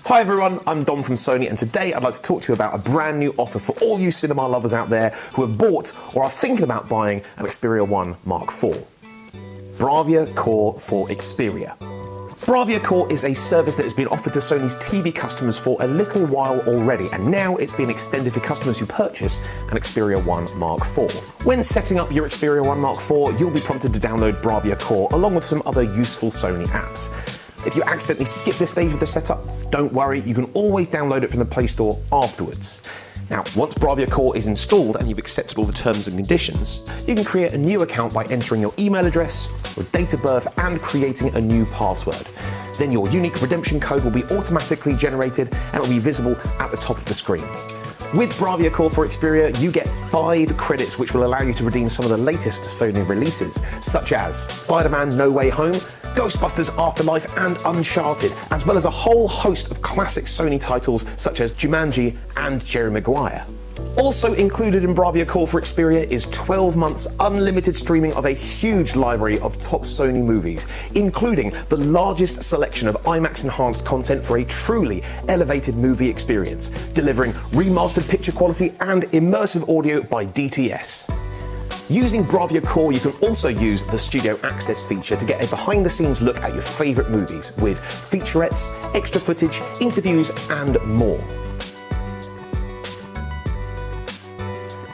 Hi everyone, I'm Dom from Sony, and today I'd like to talk to you about a brand new offer for all you cinema lovers out there who have bought or are thinking about buying an Xperia 1 Mark IV. BRAVIA Core for Xperia. BRAVIA Core is a service that has been offered to Sony's TV customers for a little while already, and now it's been extended for customers who purchase an Xperia 1 Mark IV. When setting up your Xperia 1 Mark IV, you'll be prompted to download BRAVIA Core along with some other useful Sony apps. If you accidentally skip this stage of the setup, don't worry, you can always download it from the Play Store afterwards. Now, once BRAVIA Core is installed and you've accepted all the terms and conditions, you can create a new account by entering your email address, your date of birth, and creating a new password. Then your unique redemption code will be automatically generated and it will be visible at the top of the screen. With BRAVIA Core for Xperia, you get 5 credits which will allow you to redeem some of the latest Sony releases, such as Spider-Man No Way Home, Ghostbusters Afterlife, and Uncharted, as well as a whole host of classic Sony titles such as Jumanji and Jerry Maguire. Also included in BRAVIA Core for Xperia is 12 months unlimited streaming of a huge library of top Sony movies, including the largest selection of IMAX enhanced content for a truly elevated movie experience, delivering remastered picture quality and immersive audio by DTS. Using BRAVIA Core, you can also use the Studio Access feature to get a behind-the-scenes look at your favourite movies, with featurettes, extra footage, interviews, and more.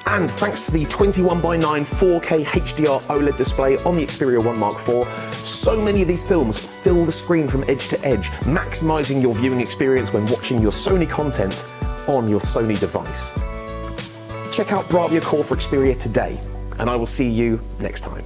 And thanks to the 21:9 4K HDR OLED display on the Xperia 1 Mark IV, so many of these films fill the screen from edge to edge, maximising your viewing experience when watching your Sony content on your Sony device. Check out BRAVIA Core for Xperia today, and I will see you next time.